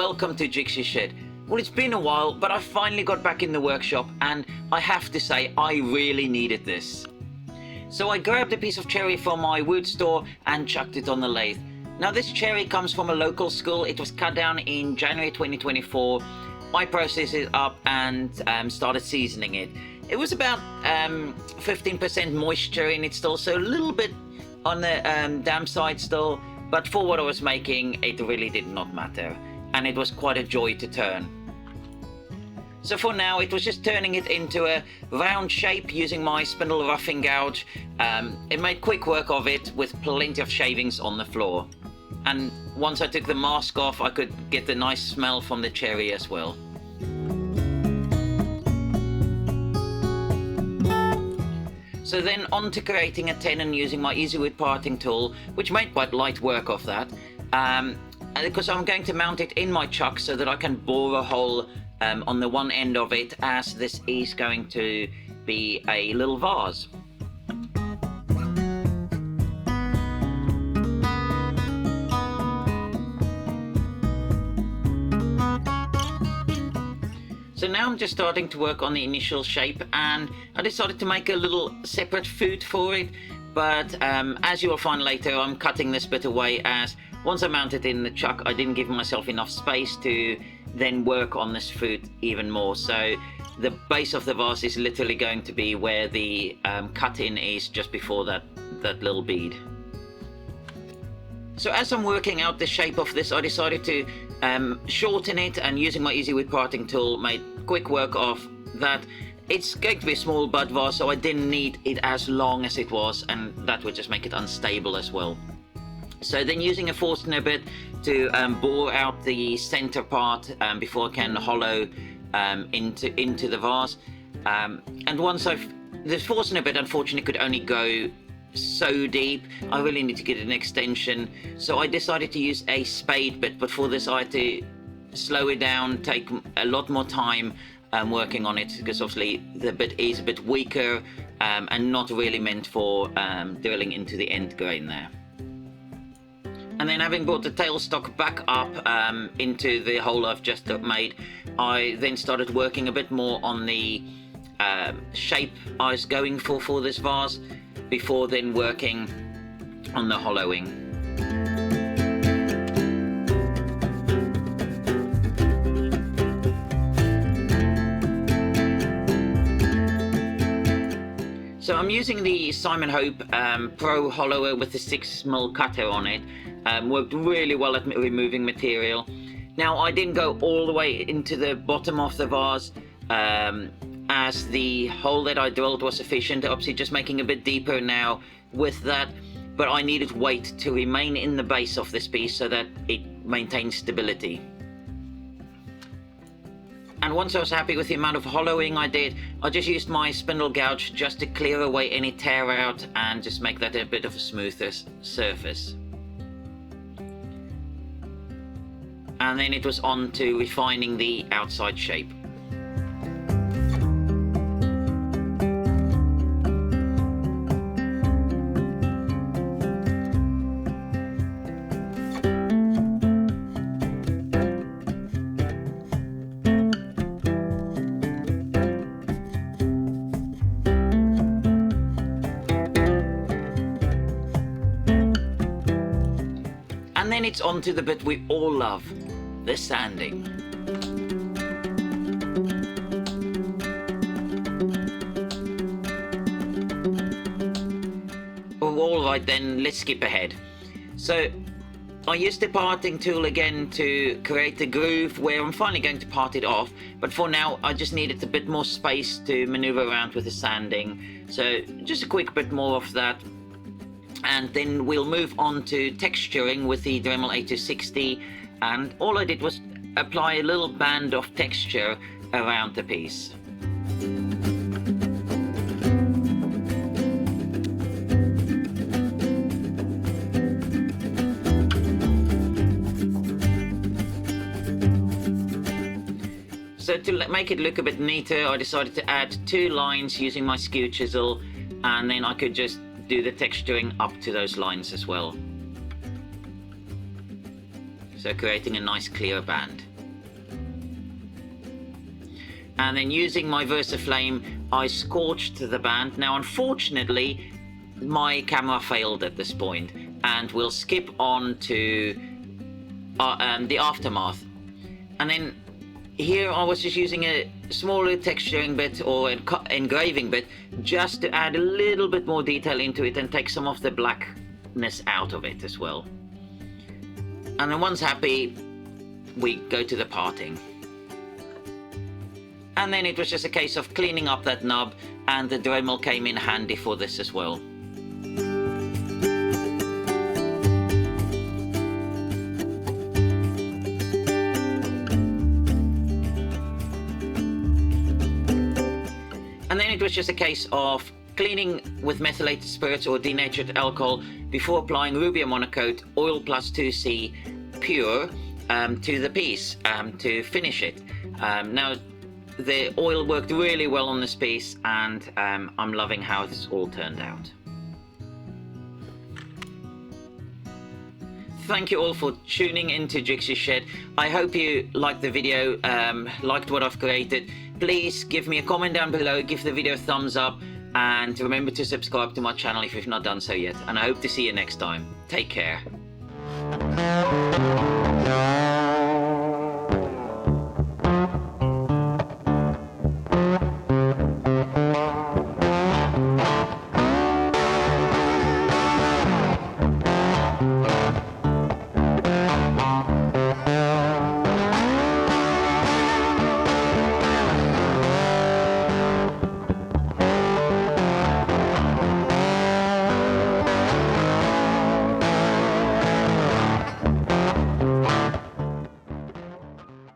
welcome to Jigsaw Shed. Well, it's been a while, but I finally got back in the workshop and I have to say I really needed this. So I grabbed a piece of cherry from my wood store and chucked it on the lathe. Now this cherry comes from a local school. It was cut down in January 2024. I processed it up and started seasoning it. It was about 15% moisture in it still, so a little bit on the damp side still, but for what I was making it really did not matter, and it was quite a joy to turn. So for now it was just turning it into a round shape using my spindle roughing gouge. It made quick work of it with plenty of shavings on the floor, and once I took the mask off I could get the nice smell from the cherry as well. So then on to creating a tenon using my easy wood parting tool, which made quite light work of that, because I'm going to mount it in my chuck so that I can bore a hole on the one end of it, as this is going to be a little vase. So now I'm just starting to work on the initial shape, and I decided to make a little separate foot for it, but as you will find later, I'm cutting this bit away, as once I mounted it in the chuck I didn't give myself enough space to then work on this foot even more. So the base of the vase is literally going to be where the cut-in is, just before that little bead. So as I'm working out the shape of this, I decided to shorten it, and using my easy wood parting tool made quick work of that. It's going to be a small bud vase, so I didn't need it as long as it was, and that would just make it unstable as well. So then using a Forstner bit to bore out the center part before I can hollow into the vase. And once the Forstner bit unfortunately could only go so deep, I really need to get an extension, so I decided to use a spade bit, but for this I had to slow it down, take a lot more time working on it, because obviously the bit is a bit weaker and not really meant for drilling into the end grain there. And then, having brought the tailstock back up into the hole I've just made, I then started working a bit more on the shape I was going for this vase, before then working on the hollowing. So I'm using the Simon Hope Pro Hollower with the 6mm cutter on it. Worked really well at removing material. Now I didn't go all the way into the bottom of the vase, as the hole that I drilled was sufficient, obviously just making a bit deeper now with that, but I needed weight to remain in the base of this piece so that it maintains stability. And once I was happy with the amount of hollowing I did, I just used my spindle gouge just to clear away any tear out and just make that a bit of a smoother surface. And then it was on to refining the outside shape. And then it's on to the bit we all love, the sanding. Alright then, let's skip ahead. So I used the parting tool again to create the groove where I'm finally going to part it off, but for now I just needed a bit more space to maneuver around with the sanding. So just a quick bit more of that. And then we'll move on to texturing with the Dremel A260, and all I did was apply a little band of texture around the piece. So to make it look a bit neater, I decided to add 2 lines using my skew chisel, and then I could just do the texturing up to those lines as well. So creating a nice clear band. And then using my Versaflame, I scorched the band. Now, unfortunately, my camera failed at this point, and we'll skip on to the aftermath. And then here I was just using a smaller texturing bit or an engraving bit just to add a little bit more detail into it and take some of the blackness out of it as well. And then once happy, we go to the parting. And then it was just a case of cleaning up that knob, and the Dremel came in handy for this as well. And then it was just a case of cleaning with methylated spirits or denatured alcohol before applying rubium monocoat oil plus 2C pure to the piece to finish it. Now, the oil worked really well on this piece, and I'm loving how it's all turned out. Thank you all for tuning into Jigsaw Shed. I hope you liked the video, liked what I've created. Please give me a comment down below, give the video a thumbs up, and remember to subscribe to my channel if you've not done so yet. And I hope to see you next time. Take care.